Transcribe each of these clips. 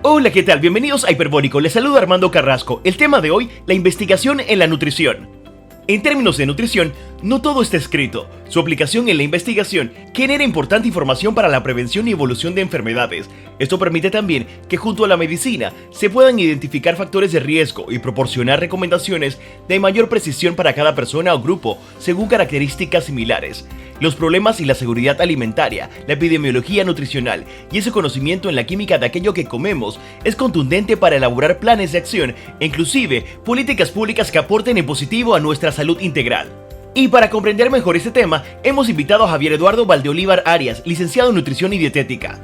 Hola, ¿qué tal? Bienvenidos a Hiperbólico. Les saluda Armando Carrasco. El tema de hoy, la investigación en la nutrición. En términos de nutrición, no todo está escrito. Su aplicación en la investigación genera importante información para la prevención y evolución de enfermedades. Esto permite también que junto a la medicina se puedan identificar factores de riesgo y proporcionar recomendaciones de mayor precisión para cada persona o grupo según características similares. Los problemas y la seguridad alimentaria, la epidemiología nutricional y ese conocimiento en la química de aquello que comemos es contundente para elaborar planes de acción e inclusive políticas públicas que aporten en positivo a nuestra salud integral. Y para comprender mejor este tema, hemos invitado a Javier Eduardo Valdeolívar Arias, licenciado en Nutrición y Dietética.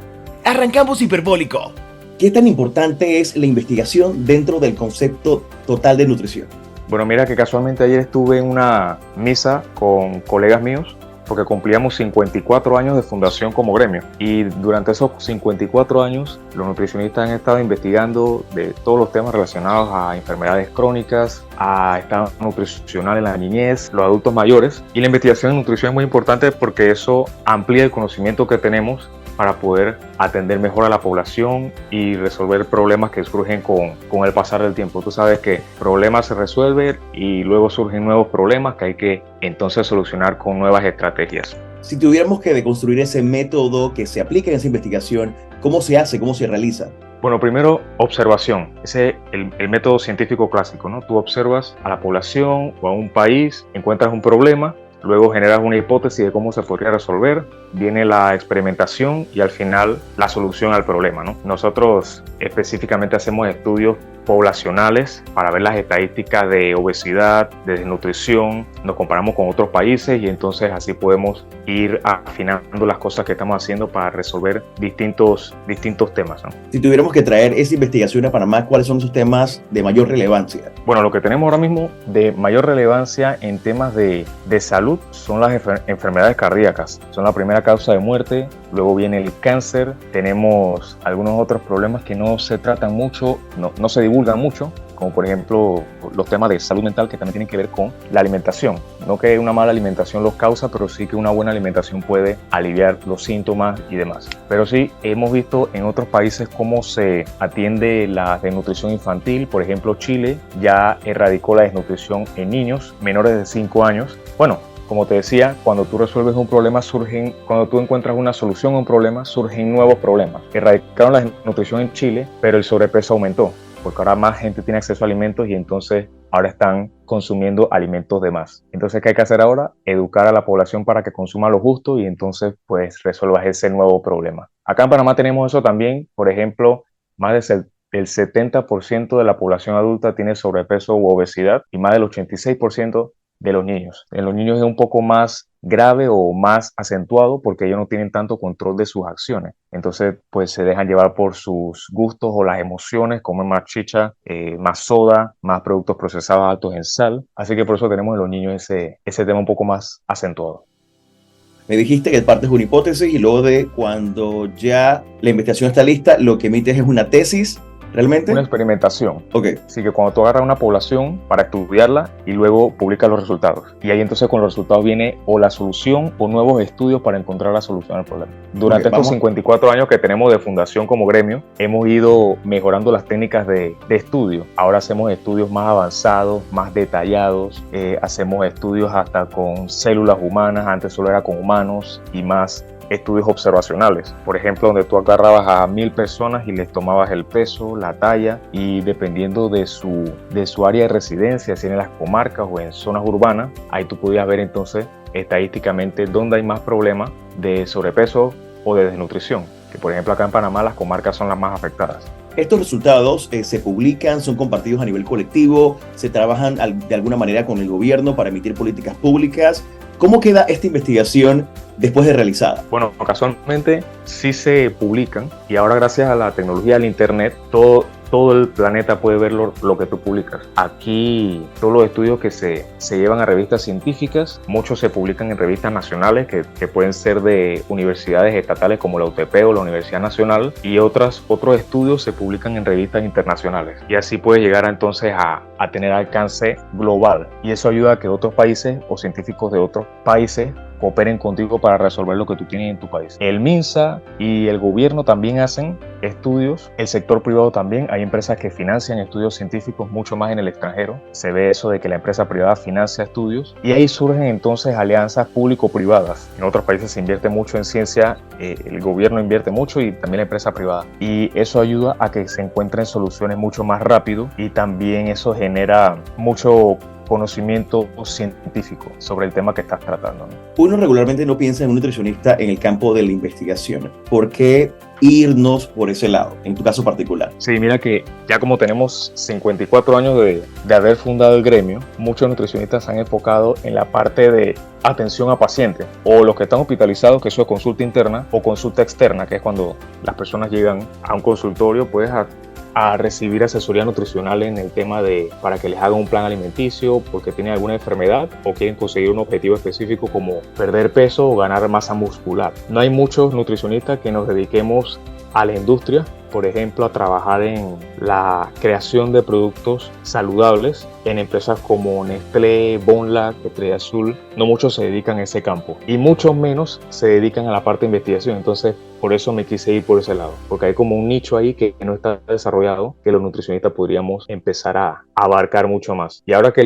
Arrancamos Hiperbólico. ¿Qué tan importante es la investigación dentro del concepto total de nutrición? Bueno, mira que casualmente ayer estuve en una misa con colegas míos porque cumplíamos 54 años de fundación como gremio y durante esos 54 años los nutricionistas han estado investigando de todos los temas relacionados a enfermedades crónicas, a estado nutricional en la niñez, los adultos mayores, y la investigación en nutrición es muy importante porque eso amplía el conocimiento que tenemos para poder atender mejor a la población y resolver problemas que surgen con el pasar del tiempo. Tú sabes que problemas se resuelven y luego surgen nuevos problemas que hay que entonces solucionar con nuevas estrategias. Si tuviéramos que deconstruir ese método que se aplica en esa investigación, ¿cómo se hace? ¿Cómo se realiza? Bueno, primero, observación. Ese es el método científico clásico, ¿no? Tú observas a la población o a un país, encuentras un problema, luego generas una hipótesis de cómo se podría resolver, viene la experimentación y al final la solución al problema, ¿no? Nosotros específicamente hacemos estudios poblacionales para ver las estadísticas de obesidad, de desnutrición, nos comparamos con otros países y entonces así podemos ir afinando las cosas que estamos haciendo para resolver distintos temas, ¿no? Si tuviéramos que traer esa investigación a Panamá, ¿cuáles son esos temas de mayor relevancia? Bueno, lo que tenemos ahora mismo de mayor relevancia en temas de salud son las enfermedades cardíacas. Son la primera causa de muerte, luego viene el cáncer, tenemos algunos otros problemas que no se tratan mucho, no se divulgan mucho, como por ejemplo los temas de salud mental que también tienen que ver con la alimentación. No que una mala alimentación los causa, pero sí que una buena alimentación puede aliviar los síntomas y demás. Pero sí hemos visto en otros países cómo se atiende la desnutrición infantil. Por ejemplo, Chile ya erradicó la desnutrición en niños menores de 5 años. Bueno, como te decía, cuando tú resuelves un problema cuando tú encuentras una solución a un problema, surgen nuevos problemas. Erradicaron la desnutrición en Chile, pero el sobrepeso aumentó, porque ahora más gente tiene acceso a alimentos y entonces ahora están consumiendo alimentos de más. Entonces, ¿qué hay que hacer ahora? Educar a la población para que consuma lo justo y entonces pues resuelvas ese nuevo problema. Acá en Panamá tenemos eso también. Por ejemplo, más del 70% de la población adulta tiene sobrepeso u obesidad y más del 86% de los niños. En los niños es un poco más grave o más acentuado porque ellos no tienen tanto control de sus acciones. Entonces, pues se dejan llevar por sus gustos o las emociones, comen más chicha, más soda, más productos procesados altos en sal. Así que por eso tenemos en los niños ese tema un poco más acentuado. Me dijiste que partes de una hipótesis y luego de cuando ya la investigación está lista, lo que emites es una tesis. ¿Realmente? Una experimentación. Okay. Así que cuando tú agarras una población para estudiarla y luego publicas los resultados. Y ahí entonces con los resultados viene o la solución o nuevos estudios para encontrar la solución al problema. Durante estos 54 años que tenemos de fundación como gremio, hemos ido mejorando las técnicas de estudio. Ahora hacemos estudios más avanzados, más detallados. Hacemos estudios hasta con células humanas. Antes solo era con humanos y más estudios observacionales, por ejemplo, donde tú agarrabas a 1000 personas y les tomabas el peso, la talla y dependiendo de su área de residencia, si en las comarcas o en zonas urbanas, ahí tú podías ver entonces estadísticamente dónde hay más problemas de sobrepeso o de desnutrición, que por ejemplo acá en Panamá las comarcas son las más afectadas. Estos resultados se publican, son compartidos a nivel colectivo, se trabajan de alguna manera con el gobierno para emitir políticas públicas. ¿Cómo queda esta investigación después de realizada? Bueno, casualmente sí se publican y ahora gracias a la tecnología del internet todo el planeta puede ver lo que tú publicas. Aquí todos los estudios que se llevan a revistas científicas, muchos se publican en revistas nacionales que pueden ser de universidades estatales como la UTP o la Universidad Nacional y otros estudios se publican en revistas internacionales y así puedes llegar entonces a tener alcance global y eso ayuda a que otros países o científicos de otros países cooperen contigo para resolver lo que tú tienes en tu país. El MINSA y el gobierno también hacen estudios. El sector privado también, hay empresas que financian estudios científicos mucho más en el extranjero. Se ve eso de que la empresa privada financia estudios y ahí surgen entonces alianzas público-privadas. En otros países se invierte mucho en ciencia, el gobierno invierte mucho y también la empresa privada. Y eso ayuda a que se encuentren soluciones mucho más rápido y también eso genera mucho conocimiento científico sobre el tema que estás tratando, ¿no? Uno regularmente no piensa en un nutricionista en el campo de la investigación. ¿Por qué irnos por ese lado, en tu caso particular? Sí, mira que ya como tenemos 54 años de haber fundado el gremio, muchos nutricionistas se han enfocado en la parte de atención a pacientes o los que están hospitalizados, que eso es consulta interna o consulta externa, que es cuando las personas llegan a un consultorio, pues a recibir asesoría nutricional en el tema de para que les hagan un plan alimenticio porque tienen alguna enfermedad o quieren conseguir un objetivo específico como perder peso o ganar masa muscular. No hay muchos nutricionistas que nos dediquemos a la industria, por ejemplo, a trabajar en la creación de productos saludables en empresas como Nestlé, Bonlac, Estrella Azul. No muchos se dedican a ese campo y muchos menos se dedican a la parte de investigación. Entonces, por eso me quise ir por ese lado, porque hay como un nicho ahí que no está desarrollado, que los nutricionistas podríamos empezar a abarcar mucho más. Y ahora que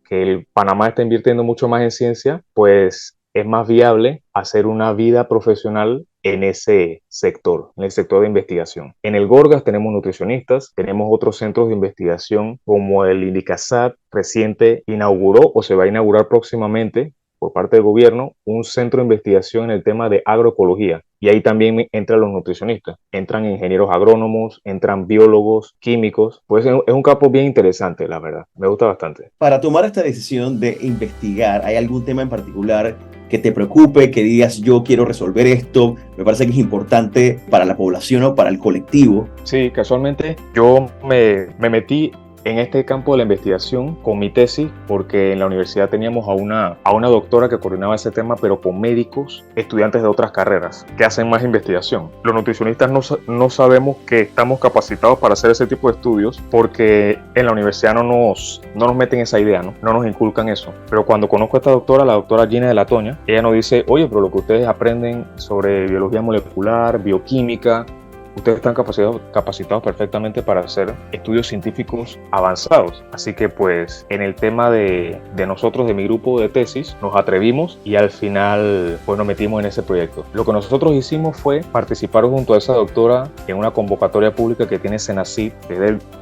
el Panamá está invirtiendo mucho más en ciencia, pues es más viable hacer una vida profesional en ese sector, en el sector de investigación. En el Gorgas tenemos nutricionistas, tenemos otros centros de investigación como el INDICASAT, reciente inauguró o se va a inaugurar próximamente por parte del gobierno un centro de investigación en el tema de agroecología. Y ahí también entran los nutricionistas, entran ingenieros agrónomos, entran biólogos, químicos. Pues es un campo bien interesante, la verdad. Me gusta bastante. Para tomar esta decisión de investigar, ¿hay algún tema en particular que te preocupe, que digas yo quiero resolver esto? Me parece que es importante para la población o para el colectivo. Sí, casualmente yo me metí en este campo de la investigación con mi tesis porque en la universidad teníamos a una doctora que coordinaba ese tema, pero con médicos, estudiantes de otras carreras que hacen más investigación. Los nutricionistas no sabemos que estamos capacitados para hacer ese tipo de estudios porque en la universidad no nos meten esa idea, no nos inculcan eso. Pero cuando conozco a esta doctora, la doctora Gina de la Toña, ella nos dice, oye, pero lo que ustedes aprenden sobre biología molecular, bioquímica, ustedes están capacitados perfectamente para hacer estudios científicos avanzados. Así que pues en el tema de nosotros, de mi grupo de tesis, nos atrevimos y al final pues nos metimos en ese proyecto. Lo que nosotros hicimos fue participar junto a esa doctora en una convocatoria pública que tiene Senacid, que es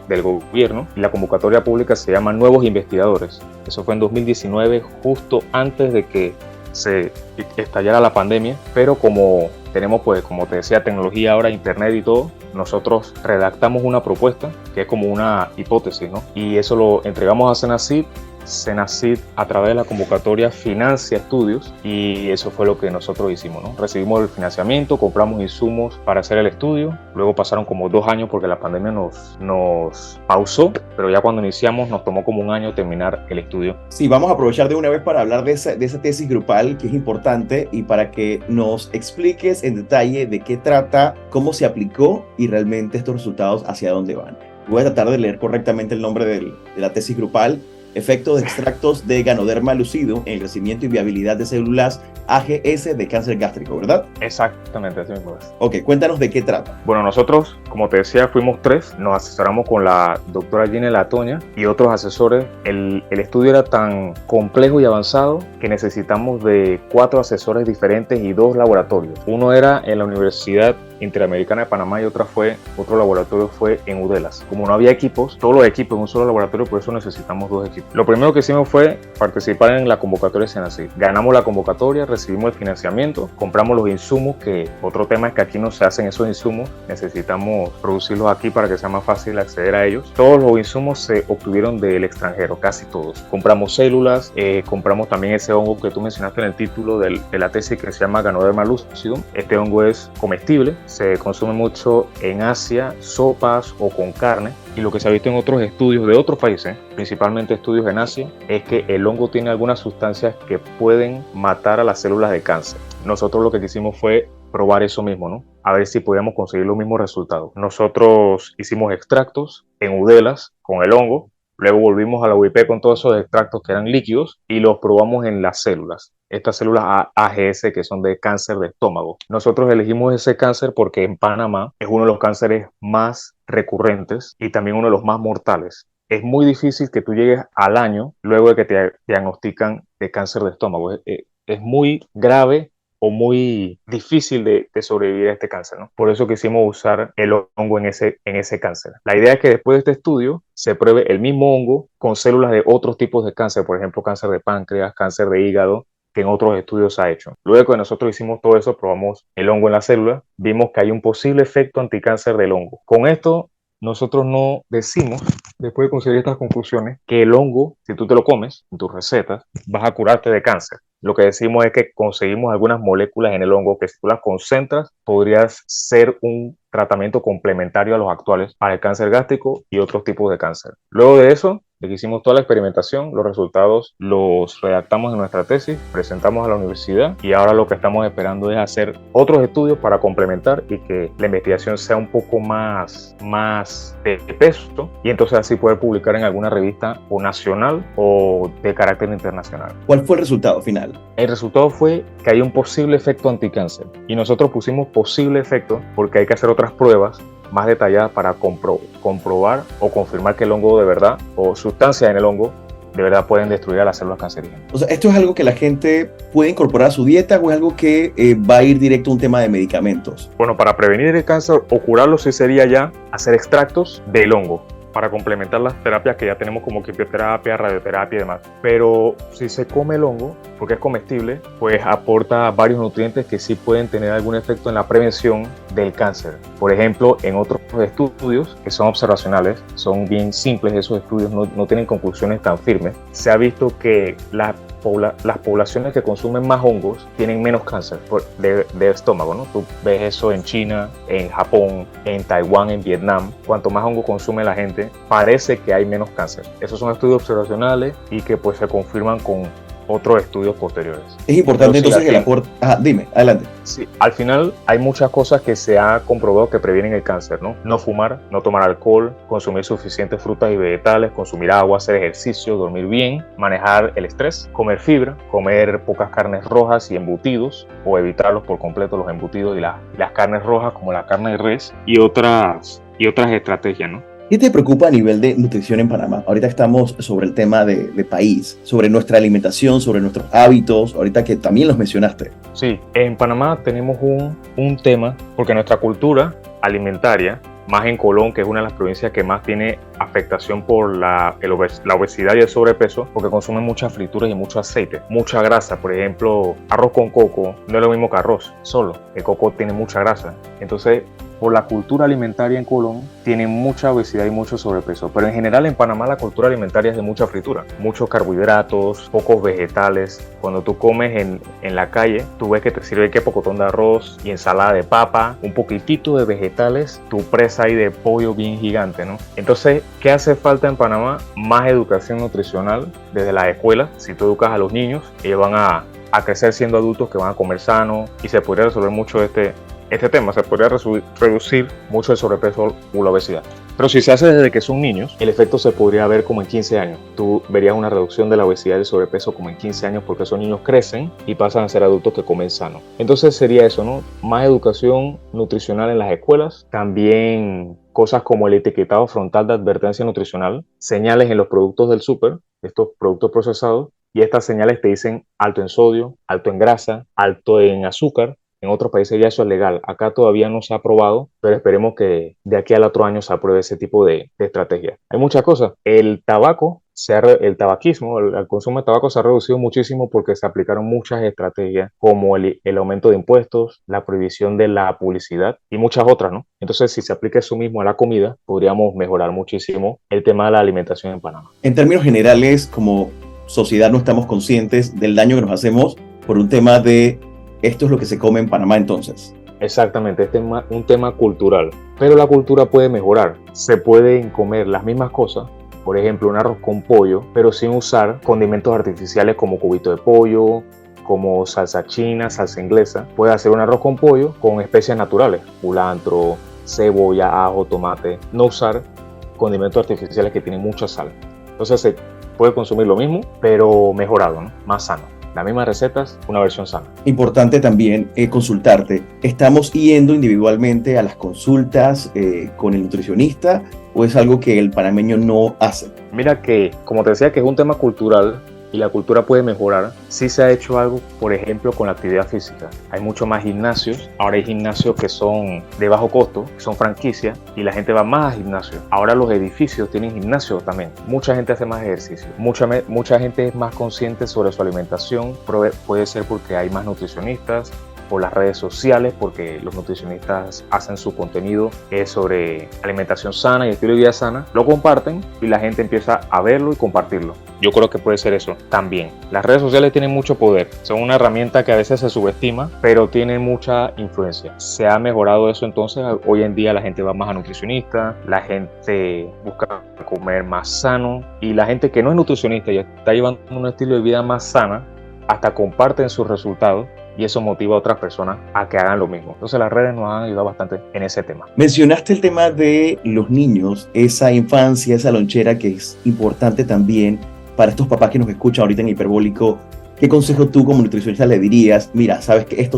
del gobierno, y la convocatoria pública se llama Nuevos Investigadores. Eso fue en 2019, justo antes de que se estallara la pandemia, pero como tenemos, pues, como te decía, tecnología ahora, internet y todo, nosotros redactamos una propuesta que es como una hipótesis, ¿no? Y eso lo entregamos a Senacid. Senacid, a través de la convocatoria, financia estudios y eso fue lo que nosotros hicimos, ¿no? Recibimos el financiamiento, compramos insumos para hacer el estudio, luego pasaron como 2 años porque la pandemia nos pausó, pero ya cuando iniciamos nos tomó como 1 año terminar el estudio. Sí, vamos a aprovechar de una vez para hablar de esa tesis grupal que es importante y para que nos expliques en detalle de qué trata, cómo se aplicó y realmente estos resultados hacia dónde van. Voy a tratar de leer correctamente el nombre de la tesis grupal. Efectos de extractos de Ganoderma lucidum en el crecimiento y viabilidad de células AGS de cáncer gástrico, ¿verdad? Exactamente, así mismo es. Ok, cuéntanos de qué trata. Bueno, nosotros, como te decía, fuimos 3, nos asesoramos con la doctora Gina Latoña y otros asesores. El estudio era tan complejo y avanzado que necesitamos de 4 asesores diferentes y 2 laboratorios. Uno era en la Universidad Interamericana de Panamá y otro laboratorio fue en Udelas. Como no había equipos, todos los equipos en un solo laboratorio, por eso necesitamos 2 equipos. Lo primero que hicimos fue participar en la convocatoria de Senacid. Ganamos la convocatoria, recibimos el financiamiento, compramos los insumos, que otro tema es que aquí no se hacen esos insumos, necesitamos producirlos aquí para que sea más fácil acceder a ellos. Todos los insumos se obtuvieron del extranjero, casi todos. Compramos células, compramos también ese hongo que tú mencionaste en el título de la tesis que se llama Ganoderma lucidum. Este hongo es comestible, se consume mucho en Asia, sopas o con carne. Y lo que se ha visto en otros estudios de otros países, principalmente estudios en Asia, es que el hongo tiene algunas sustancias que pueden matar a las células de cáncer. Nosotros lo que quisimos fue probar eso mismo, ¿no? A ver si podíamos conseguir los mismos resultados. Nosotros hicimos extractos en Udelas con el hongo, Luego volvimos a la UIP con todos esos extractos que eran líquidos y los probamos en las células. Estas células AGS que son de cáncer de estómago. Nosotros elegimos ese cáncer porque en Panamá es uno de los cánceres más recurrentes y también uno de los más mortales. Es muy difícil que tú llegues al año luego de que te diagnostican de cáncer de estómago. Es muy grave o muy difícil de sobrevivir a este cáncer, ¿no? Por eso quisimos usar el hongo en ese cáncer. La idea es que después de este estudio se pruebe el mismo hongo con células de otros tipos de cáncer, por ejemplo, cáncer de páncreas, cáncer de hígado, que en otros estudios se ha hecho. Luego que nosotros hicimos todo eso, probamos el hongo en la célula, vimos que hay un posible efecto anticáncer del hongo. Con esto, nosotros no decimos, después de conseguir estas conclusiones, que el hongo, si tú te lo comes en tus recetas, vas a curarte de cáncer. Lo que decimos es que conseguimos algunas moléculas en el hongo que si tú las concentras, podrías ser un tratamiento complementario a los actuales para el cáncer gástrico y otros tipos de cáncer. Luego de eso, de que hicimos toda la experimentación, los resultados los redactamos en nuestra tesis, presentamos a la universidad y ahora lo que estamos esperando es hacer otros estudios para complementar y que la investigación sea un poco más de peso y entonces así poder publicar en alguna revista o nacional o de carácter internacional. ¿Cuál fue el resultado final? El resultado fue que hay un posible efecto anticáncer y nosotros pusimos posible efecto porque hay que hacer otras pruebas más detalladas para comprobar o confirmar que el hongo de verdad o sustancias en el hongo de verdad pueden destruir a las células cancerígenas. O sea, ¿esto es algo que la gente puede incorporar a su dieta o es algo que va a ir directo a un tema de medicamentos? Bueno, para prevenir el cáncer o curarlo sí sería ya hacer extractos del hongo para complementar las terapias que ya tenemos como quimioterapia, radioterapia y demás. Pero si se come el hongo, porque es comestible, pues aporta varios nutrientes que sí pueden tener algún efecto en la prevención del cáncer. Por ejemplo, en otros estudios que son observacionales, son bien simples, esos estudios no tienen conclusiones tan firmes, se ha visto que las poblaciones que consumen más hongos tienen menos cáncer de estómago, ¿no? Tú ves eso en China, en Japón, en Taiwán, en Vietnam. Cuanto más hongo consume la gente, parece que hay menos cáncer. Esos son estudios observacionales y que pues se confirman con otros estudios posteriores. Es importante entonces el aporte... dime, adelante. Sí, al final hay muchas cosas que se ha comprobado que previenen el cáncer, ¿no? No fumar, no tomar alcohol, consumir suficientes frutas y vegetales, consumir agua, hacer ejercicio, dormir bien, manejar el estrés, comer fibra, comer pocas carnes rojas y embutidos o evitarlos por completo los embutidos y las carnes rojas como la carne de res y otras estrategias, ¿no? ¿Qué te preocupa a nivel de nutrición en Panamá? Ahorita estamos sobre el tema de país, sobre nuestra alimentación, sobre nuestros hábitos, ahorita que también los mencionaste. Sí, en Panamá tenemos un tema, porque nuestra cultura alimentaria, más en Colón, que es una de las provincias que más tiene afectación por la obesidad y el sobrepeso, porque consumen muchas frituras y mucho aceite, mucha grasa. Por ejemplo, arroz con coco no es lo mismo que arroz solo, el coco tiene mucha grasa. Entonces, por la cultura alimentaria en Colón, tienen mucha obesidad y mucho sobrepeso. Pero en general en Panamá la cultura alimentaria es de mucha fritura, muchos carbohidratos, pocos vegetales. Cuando tú comes en la calle, tú ves que te sirve que pocotón de arroz y ensalada de papa, un poquitito de vegetales, tu presa ahí de pollo bien gigante, ¿no? Entonces, ¿qué hace falta en Panamá? Más educación nutricional desde las escuelas. Si tú educas a los niños, ellos van a crecer siendo adultos que van a comer sano y se podría resolver mucho este tema, se podría reducir mucho el sobrepeso o la obesidad. Pero si se hace desde que son niños, el efecto se podría ver como en 15 años. Tú verías una reducción de la obesidad y el sobrepeso como en 15 años porque esos niños crecen y pasan a ser adultos que comen sano. Entonces sería eso, ¿no? Más educación nutricional en las escuelas, también cosas como el etiquetado frontal de advertencia nutricional, señales en los productos del súper, estos productos procesados, y estas señales te dicen alto en sodio, alto en grasa, alto en azúcar. En otros países ya eso es legal. Acá todavía no se ha aprobado, pero esperemos que de aquí al otro año se apruebe ese tipo de estrategia. Hay muchas cosas. El tabaquismo, el consumo de tabaco se ha reducido muchísimo porque se aplicaron muchas estrategias como el aumento de impuestos, la prohibición de la publicidad y muchas otras, ¿no? Entonces, si se aplica eso mismo a la comida, podríamos mejorar muchísimo el tema de la alimentación en Panamá. En términos generales, como sociedad no estamos conscientes del daño que nos hacemos por un tema de esto es lo que se come en Panamá entonces. Exactamente, este es un tema cultural, pero la cultura puede mejorar. Se pueden comer las mismas cosas, por ejemplo un arroz con pollo, pero sin usar condimentos artificiales como cubito de pollo, como salsa china, salsa inglesa. Puedes hacer un arroz con pollo con especias naturales, culantro, cebolla, ajo, tomate. No usar condimentos artificiales que tienen mucha sal. Entonces se puede consumir lo mismo, pero mejorado, ¿no? Más sano. Las mismas recetas, una versión sana. Importante también consultarte. ¿Estamos yendo individualmente a las consultas con el nutricionista o es algo que el panameño no hace? Mira que, como te decía, que es un tema cultural y la cultura puede mejorar. Sí se ha hecho algo, por ejemplo, con la actividad física. Hay mucho más gimnasios. Ahora hay gimnasios que son de bajo costo, que son franquicias, y la gente va más a gimnasios. Ahora los edificios tienen gimnasios también. Mucha gente hace más ejercicio. Mucha gente es más consciente sobre su alimentación. Puede ser porque hay más nutricionistas, por las redes sociales, porque los nutricionistas hacen su contenido sobre alimentación sana y estilo de vida sana, lo comparten y la gente empieza a verlo y compartirlo. Yo creo que puede ser eso también. Las redes sociales tienen mucho poder, son una herramienta que a veces se subestima, pero tienen mucha influencia. Se ha mejorado eso, entonces hoy en día la gente va más a nutricionistas, la gente busca comer más sano y la gente que no es nutricionista y está llevando un estilo de vida más sana, hasta comparten sus resultados. Y eso motiva a otras personas a que hagan lo mismo. Entonces las redes nos han ayudado bastante en ese tema. Mencionaste el tema de los niños, esa infancia, esa lonchera que es importante también para estos papás que nos escuchan ahorita en Hiperbólico. ¿Qué consejo tú como nutricionista le dirías? Mira, sabes que esto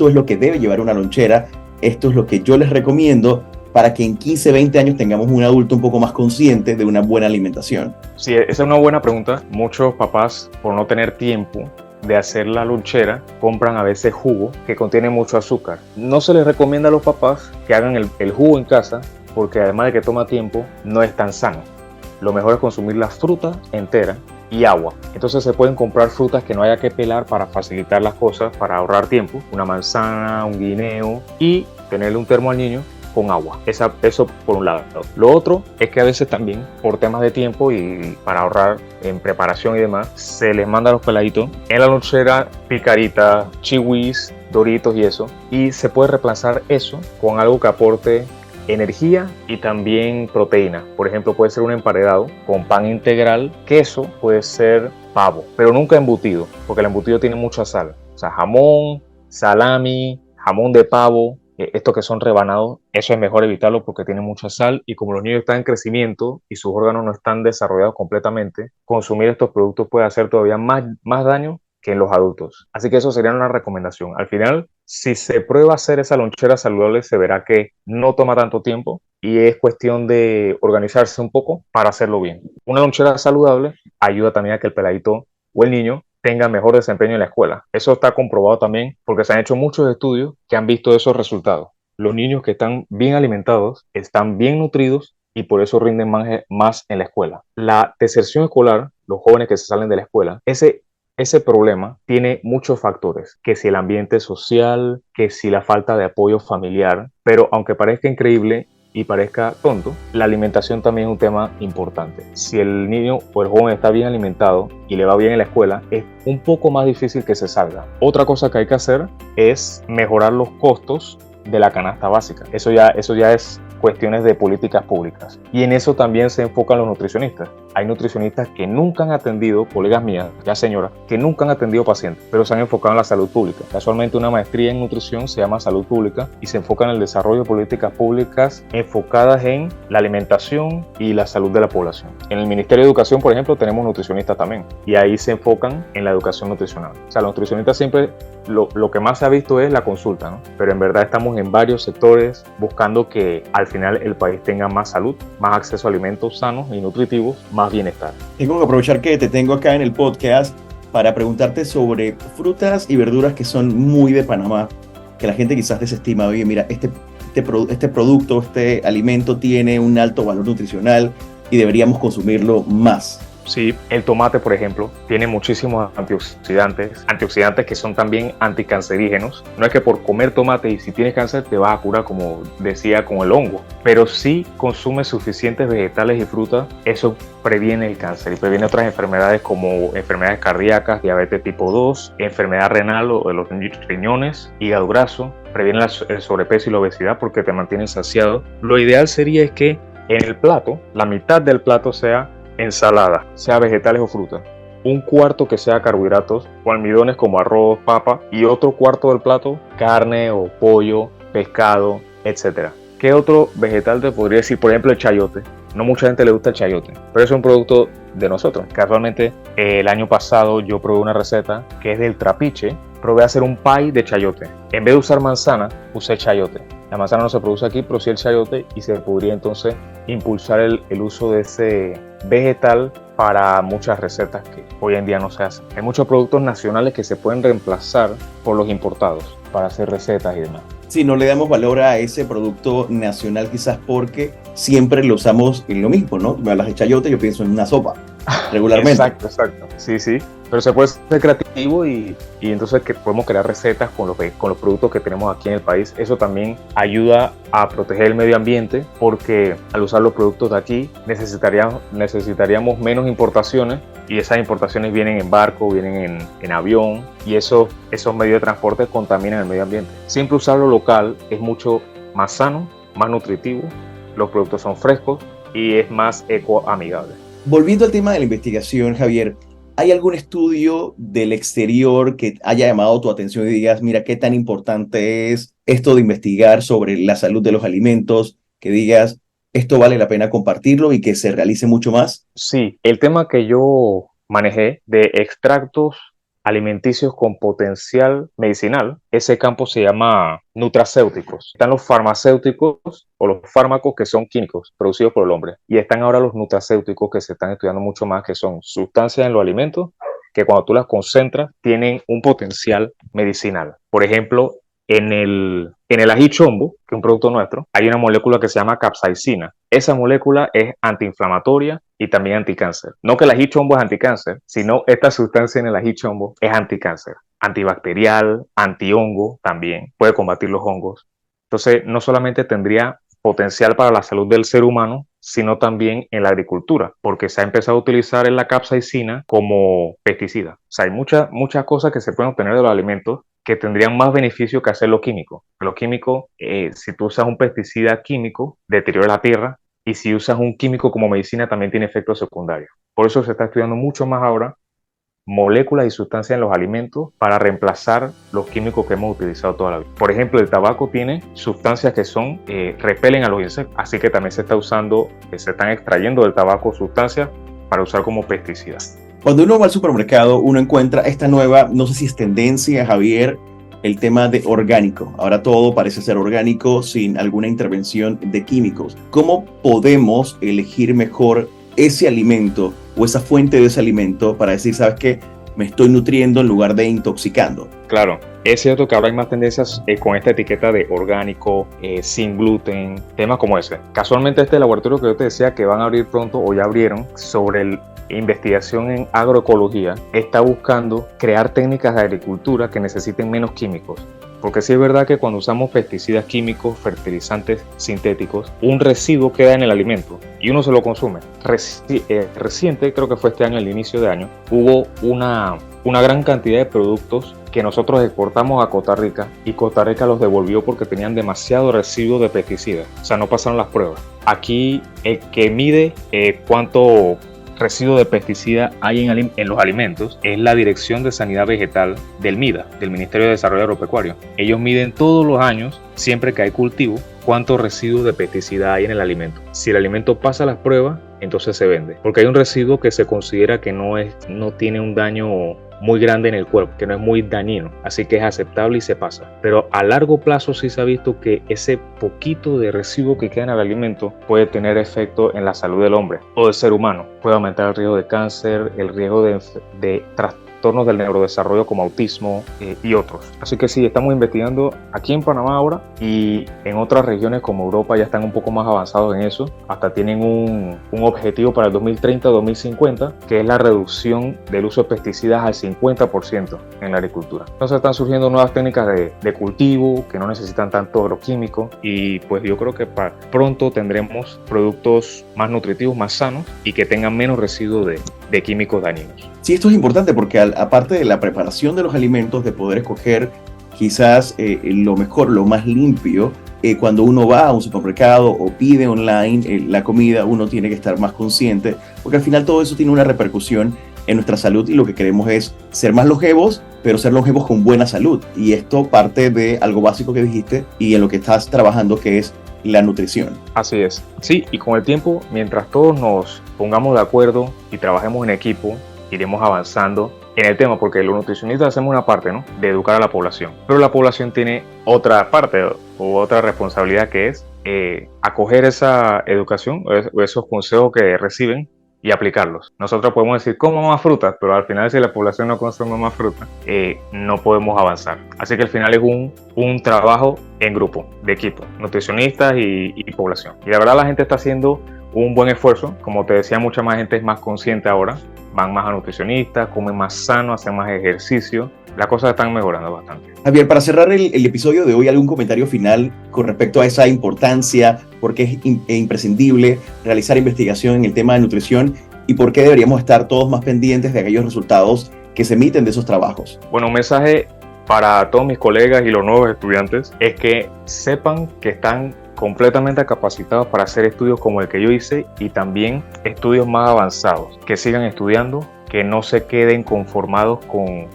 es lo que debe llevar una lonchera, esto es lo que yo les recomiendo para que en 15, 20 años tengamos un adulto un poco más consciente de una buena alimentación. Sí, esa es una buena pregunta. Muchos papás, por no tener tiempo de hacer la lonchera, compran a veces jugo que contiene mucho azúcar. No se les recomienda a los papás que hagan el jugo en casa porque además de que toma tiempo, no es tan sano. Lo mejor es consumir la fruta entera y agua. Entonces se pueden comprar frutas que no haya que pelar para facilitar las cosas, para ahorrar tiempo. Una manzana, un guineo y tenerle un termo al niño con agua. Eso por un lado. Lo otro es que a veces también por temas de tiempo y para ahorrar en preparación y demás, se les manda a los peladitos en la lonchera picaritas, chiwis, doritos y eso. Y se puede reemplazar eso con algo que aporte energía y también proteína. Por ejemplo, puede ser un emparedado con pan integral, queso, puede ser pavo, pero nunca embutido, porque el embutido tiene mucha sal. O sea, jamón, salami, jamón de pavo, estos que son rebanados, eso es mejor evitarlo porque tiene mucha sal y como los niños están en crecimiento y sus órganos no están desarrollados completamente, consumir estos productos puede hacer todavía más daño que en los adultos. Así que eso sería una recomendación. Al final, si se prueba hacer esa lonchera saludable, se verá que no toma tanto tiempo y es cuestión de organizarse un poco para hacerlo bien. Una lonchera saludable ayuda también a que el peladito o el niño tenga mejor desempeño en la escuela. Eso está comprobado también porque se han hecho muchos estudios que han visto esos resultados. Los niños que están bien alimentados, están bien nutridos y por eso rinden más en la escuela. La deserción escolar, los jóvenes que se salen de la escuela, ese problema tiene muchos factores, que si el ambiente social, que si la falta de apoyo familiar, pero aunque parezca increíble y parezca tonto, la alimentación también es un tema importante. Si el niño o el joven está bien alimentado y le va bien en la escuela, es un poco más difícil que se salga. Otra cosa que hay que hacer es mejorar los costos de la canasta básica. Eso ya es cuestiones de políticas públicas. Y en eso también se enfocan los nutricionistas. Hay nutricionistas que nunca han atendido, colegas mías, ya señoras, que nunca han atendido pacientes, pero se han enfocado en la salud pública. Casualmente una maestría en nutrición se llama salud pública y se enfoca en el desarrollo de políticas públicas enfocadas en la alimentación y la salud de la población. En el Ministerio de Educación, por ejemplo, tenemos nutricionistas también y ahí se enfocan en la educación nutricional. O sea, los nutricionistas siempre lo que más se ha visto es la consulta, ¿no? Pero en verdad estamos en varios sectores buscando que al final el país tenga más salud, más acceso a alimentos sanos y nutritivos, más bienestar. Tengo que aprovechar que te tengo acá en el podcast para preguntarte sobre frutas y verduras que son muy de Panamá, que la gente quizás desestima. Oye, mira, este producto, este alimento tiene un alto valor nutricional y deberíamos consumirlo más. Sí, el tomate, por ejemplo, tiene muchísimos antioxidantes que son también anticancerígenos. No es que por comer tomate y si tienes cáncer te vas a curar, como decía, con el hongo, pero si consumes suficientes vegetales y frutas, eso previene el cáncer y previene otras enfermedades como enfermedades cardíacas, diabetes tipo 2, enfermedad renal o de los riñones, hígado graso, previene el sobrepeso y la obesidad porque te mantienen saciado. Lo ideal sería es que en el plato, la mitad del plato sea ensalada, sea vegetales o frutas, un cuarto que sea carbohidratos o almidones como arroz, papa y otro cuarto del plato carne o pollo, pescado, etc. ¿Qué otro vegetal te podría decir? Por ejemplo, el chayote. No mucha gente le gusta el chayote, pero es un producto de nosotros. Casualmente, el año pasado yo probé una receta que es del trapiche. Probé hacer un pie de chayote. En vez de usar manzana, usé chayote. La manzana no se produce aquí, pero sí el chayote, y se podría entonces impulsar el uso de ese vegetal para muchas recetas que hoy en día no se hacen. Hay muchos productos nacionales que se pueden reemplazar por los importados para hacer recetas y demás. Sí, no le damos valor a ese producto nacional quizás porque siempre lo usamos en lo mismo, ¿no? Me hablas de chayote, yo pienso en una sopa, regularmente. Exacto. Sí. Pero se puede ser creativo y entonces que podemos crear recetas con los productos que tenemos aquí en el país. Eso también ayuda a proteger el medio ambiente porque al usar los productos de aquí necesitaríamos menos importaciones, y esas importaciones vienen en barco, vienen en avión, y esos medios de transporte contaminan el medio ambiente. Siempre usar lo local es mucho más sano, más nutritivo, los productos son frescos y es más ecoamigable. Volviendo al tema de la investigación, Javier, ¿hay algún estudio del exterior que haya llamado tu atención y digas, mira, qué tan importante es esto de investigar sobre la salud de los alimentos, que digas, esto vale la pena compartirlo y que se realice mucho más? Sí, el tema que yo manejé de extractos alimenticios con potencial medicinal, ese campo se llama nutracéuticos. Están los farmacéuticos o los fármacos que son químicos producidos por el hombre, y están ahora los nutracéuticos que se están estudiando mucho más, que son sustancias en los alimentos que cuando tú las concentras tienen un potencial medicinal. Por ejemplo, en el ají chombo, que es un producto nuestro, hay una molécula que se llama capsaicina. Esa molécula es antiinflamatoria y también anticáncer. No que el ají chombo es anticáncer, sino esta sustancia en el ají chombo es anticáncer, antibacterial, antihongo también, puede combatir los hongos. Entonces, no solamente tendría potencial para la salud del ser humano, sino también en la agricultura, porque se ha empezado a utilizar en la capsaicina como pesticida. O sea, hay muchas cosas que se pueden obtener de los alimentos que tendrían más beneficio que hacerlo químico. Los químicos, si tú usas un pesticida químico, deteriora la tierra, y si usas un químico como medicina también tiene efectos secundarios. Por eso se está estudiando mucho más ahora moléculas y sustancias en los alimentos para reemplazar los químicos que hemos utilizado toda la vida. Por ejemplo, el tabaco tiene sustancias que repelen a los insectos, así que también se están extrayendo del tabaco sustancias para usar como pesticidas. Cuando uno va al supermercado, uno encuentra esta nueva, no sé si es tendencia, Javier, el tema de orgánico. Ahora todo parece ser orgánico sin alguna intervención de químicos. ¿Cómo podemos elegir mejor ese alimento o esa fuente de ese alimento para decir, ¿sabes qué? Me estoy nutriendo en lugar de intoxicando? Claro, es cierto que ahora hay más tendencias con esta etiqueta de orgánico, sin gluten, temas como ese. Casualmente este laboratorio que yo te decía que van a abrir pronto o ya abrieron sobre investigación en agroecología, está buscando crear técnicas de agricultura que necesiten menos químicos. Porque sí es verdad que cuando usamos pesticidas químicos, fertilizantes sintéticos, un residuo queda en el alimento y uno se lo consume. Reciente, creo que fue este año, al inicio de año, hubo una gran cantidad de productos que nosotros exportamos a Costa Rica, y Costa Rica los devolvió porque tenían demasiado residuo de pesticidas. O sea, no pasaron las pruebas. Aquí el que mide cuánto residuo de pesticida hay en los alimentos es la Dirección de Sanidad Vegetal del MIDA, del Ministerio de Desarrollo Agropecuario. Ellos miden todos los años, siempre que hay cultivo, cuánto residuo de pesticida hay en el alimento. Si el alimento pasa las pruebas, entonces se vende, porque hay un residuo que se considera que no tiene un daño muy grande en el cuerpo, que no es muy dañino, así que es aceptable y se pasa. Pero a largo plazo sí se ha visto que ese poquito de residuo que queda en el alimento puede tener efecto en la salud del hombre o del ser humano. Puede aumentar el riesgo de cáncer, el riesgo de trastornos del neurodesarrollo como autismo y otros. Así que sí, estamos investigando aquí en Panamá ahora, y en otras regiones como Europa ya están un poco más avanzados en eso. Hasta tienen un objetivo para el 2030-2050, que es la reducción del uso de pesticidas al 50% en la agricultura. Entonces están surgiendo nuevas técnicas de cultivo que no necesitan tanto agroquímicos, y pues yo creo que pronto tendremos productos más nutritivos, más sanos y que tengan menos residuos de químicos dañinos. Sí, esto es importante porque aparte de la preparación de los alimentos, de poder escoger quizás lo mejor, lo más limpio, cuando uno va a un supermercado o pide online la comida, uno tiene que estar más consciente, porque al final todo eso tiene una repercusión en nuestra salud, y lo que queremos es ser más longevos, pero ser longevos con buena salud. Y esto parte de algo básico que dijiste y en lo que estás trabajando, que es la nutrición. Así es. Sí, y con el tiempo, mientras todos nos pongamos de acuerdo y trabajemos en equipo, iremos avanzando en el tema, porque los nutricionistas hacemos una parte, ¿no?, de educar a la población, pero la población tiene otra parte o otra responsabilidad, que es acoger esa educación o esos consejos que reciben y aplicarlos. Nosotros podemos decir coma más frutas, pero al final, si la población no consume más fruta, no podemos avanzar. Así que al final es un trabajo en grupo, de equipo, nutricionistas y población. Y la verdad, la gente está haciendo un buen esfuerzo. Como te decía, mucha más gente es más consciente ahora, van más a nutricionistas, comen más sano, hacen más ejercicio. Las cosas están mejorando bastante. Javier, para cerrar el episodio de hoy, ¿algún comentario final con respecto a esa importancia? ¿Por qué es imprescindible realizar investigación en el tema de nutrición? ¿Y por qué deberíamos estar todos más pendientes de aquellos resultados que se emiten de esos trabajos? Bueno, un mensaje para todos mis colegas y los nuevos estudiantes es que sepan que están completamente capacitados para hacer estudios como el que yo hice, y también estudios más avanzados, que sigan estudiando, que no se queden conformados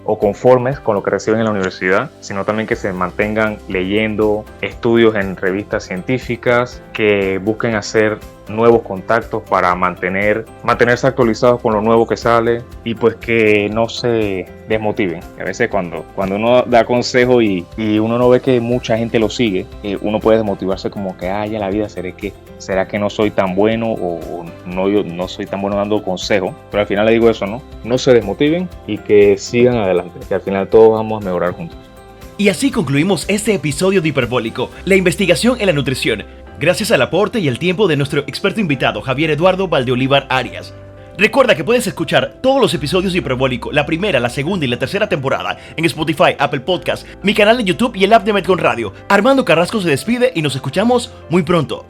o conformes con lo que reciben en la universidad, sino también que se mantengan leyendo estudios en revistas científicas, que busquen hacer nuevos contactos para mantenerse actualizados con lo nuevo que sale, y pues que no se desmotiven. A veces cuando uno da consejo y uno no ve que mucha gente lo sigue, uno puede desmotivarse, como que ya la vida será que no soy tan bueno, o no, yo no soy tan bueno dando consejos. Pero al final le digo eso, no se desmotiven y que sigan adelante, que al final todos vamos a mejorar juntos. Y así concluimos este episodio de Hiperbólico, la investigación en la nutrición, gracias al aporte y el tiempo de nuestro experto invitado, Javier Eduardo Valdeolivar Arias. Recuerda que puedes escuchar todos los episodios de Hiperbólico, la primera, la segunda y la tercera temporada, en Spotify, Apple Podcast, mi canal de YouTube y el app de Metcon Radio. Armando Carrasco se despide y nos escuchamos muy pronto.